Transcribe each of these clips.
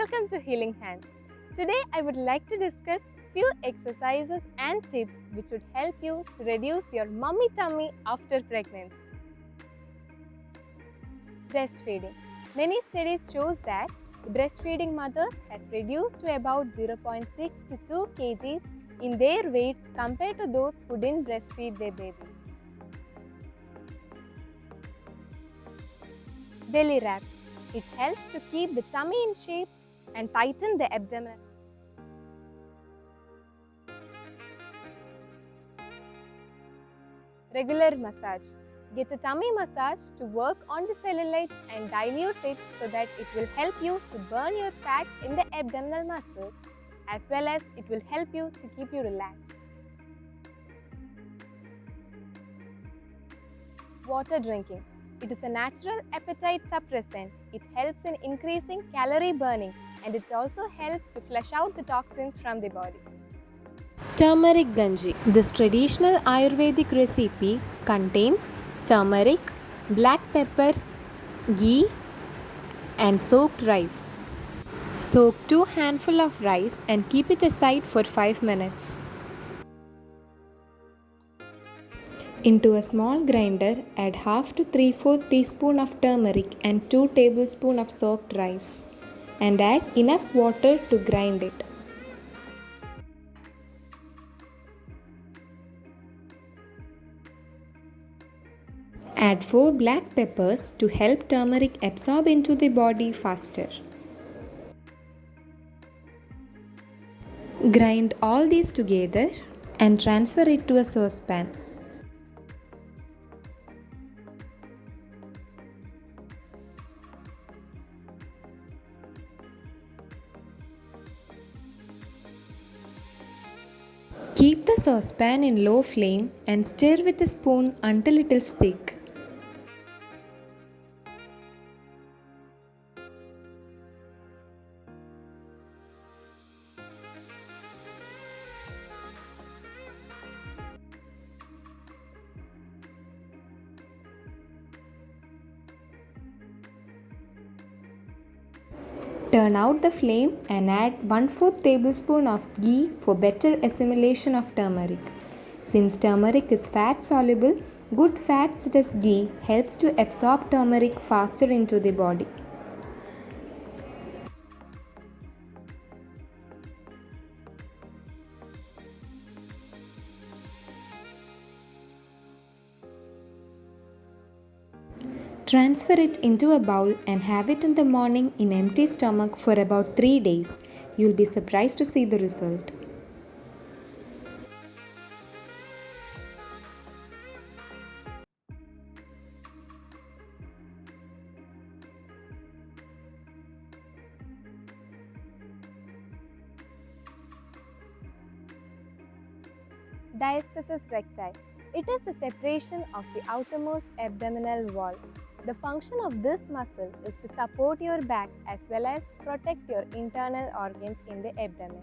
Welcome to Healing Hands. Today I would like to discuss few exercises and tips which would help you to reduce your mummy tummy after pregnancy. Breastfeeding. Many studies shows that breastfeeding mothers has reduced to about 0.6 to 2 kgs in their weight compared to those who didn't breastfeed their baby. Belly wraps. It helps to keep the tummy in shape and tighten the abdomen. Regular massage. Get a tummy massage to work on the cellulite and dilute it so that it will help you to burn your fat in the abdominal muscles, as well as it will help you to keep you relaxed. Water drinking. It is a natural appetite suppressant. It helps in increasing calorie burning and it also helps to flush out the toxins from the body. Turmeric ganji. This traditional ayurvedic recipe contains turmeric, black pepper, ghee and soaked rice. Soak 2 handfuls of rice and keep it aside for 5 minutes. Into a small grinder, add half to 3/4 teaspoon of turmeric and 2 tablespoons of soaked rice and add enough water to grind it. Add 4 black peppers to help turmeric absorb into the body faster. Grind all these together and transfer it to a saucepan. Keep the saucepan in low flame and stir with a spoon until it is thick. Turn out the flame and add 1/4 tablespoon of ghee for better assimilation of turmeric. Since turmeric is fat soluble, good fat such as ghee helps to absorb turmeric faster into the body. Transfer it into a bowl and have it in the morning in empty stomach for about 3 days. You'll be surprised to see the result. Diastasis recti. It is the separation of the outermost abdominal wall. The function of this muscle is to support your back as well as protect your internal organs in the abdomen.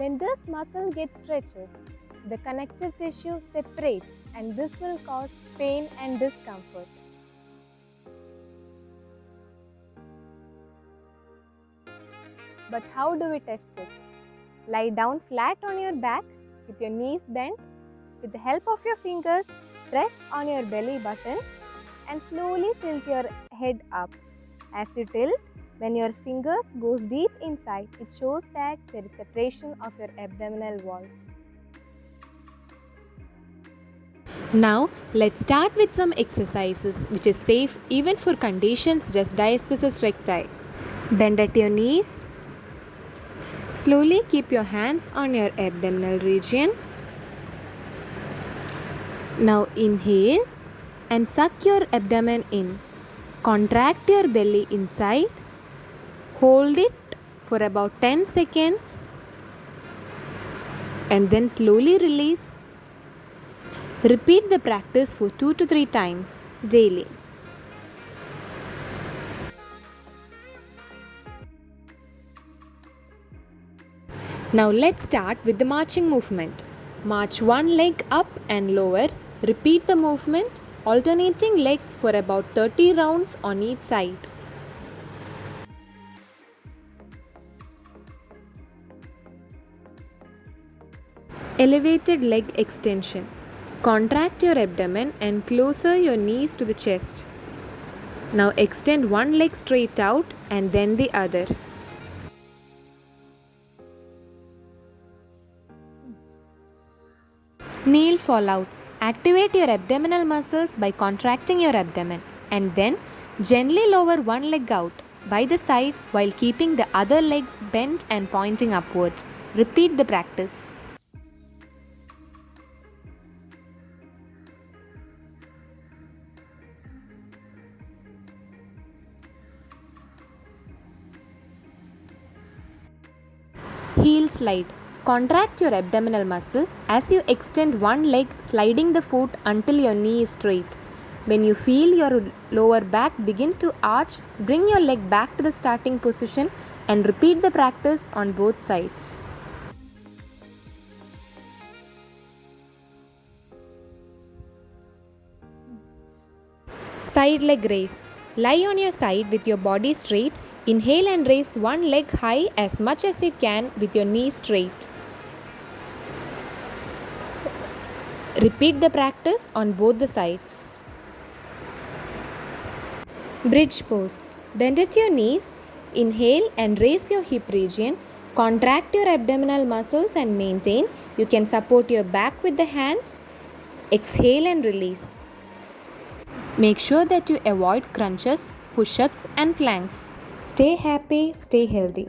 When this muscle gets stretches, the connective tissue separates and this will cause pain and discomfort. But how do we test it? Lie down flat on your back with your knees bent. With the help of your fingers, press on your belly button and slowly tilt your head up. As you tilt, when your fingers goes deep inside, it shows that there is separation of your abdominal walls. Now, let's start with some exercises which is safe even for conditions such as diastasis recti. Bend at your knees. Slowly keep your hands on your abdominal region. Now inhale and suck your abdomen in. Contract your belly inside. Hold it for about 10 seconds and then slowly release. Repeat the practice for 2 to 3 times daily. Now let's start with the marching movement. March one leg up and lower. Repeat the movement, alternating legs for about 30 rounds on each side. Elevated leg extension. Contract your abdomen and closer your knees to the chest. Now extend one leg straight out and then the other. Kneel fallout. Activate your abdominal muscles by contracting your abdomen and then gently lower one leg out by the side while keeping the other leg bent and pointing upwards. Repeat the practice. Heel slide. Contract your abdominal muscle as you extend one leg, sliding the foot until your knee is straight. When you feel your lower back begin to arch, bring your leg back to the starting position and repeat the practice on both sides. Side leg raise. Lie on your side with your body straight. Inhale and raise one leg high as much as you can with your knee straight. Repeat the practice on both the sides. Bridge pose. Bend at your knees. Inhale and raise your hip region. Contract your abdominal muscles and maintain. You can support your back with the hands. Exhale and release. Make sure that you avoid crunches, push-ups and planks. Stay happy, stay healthy.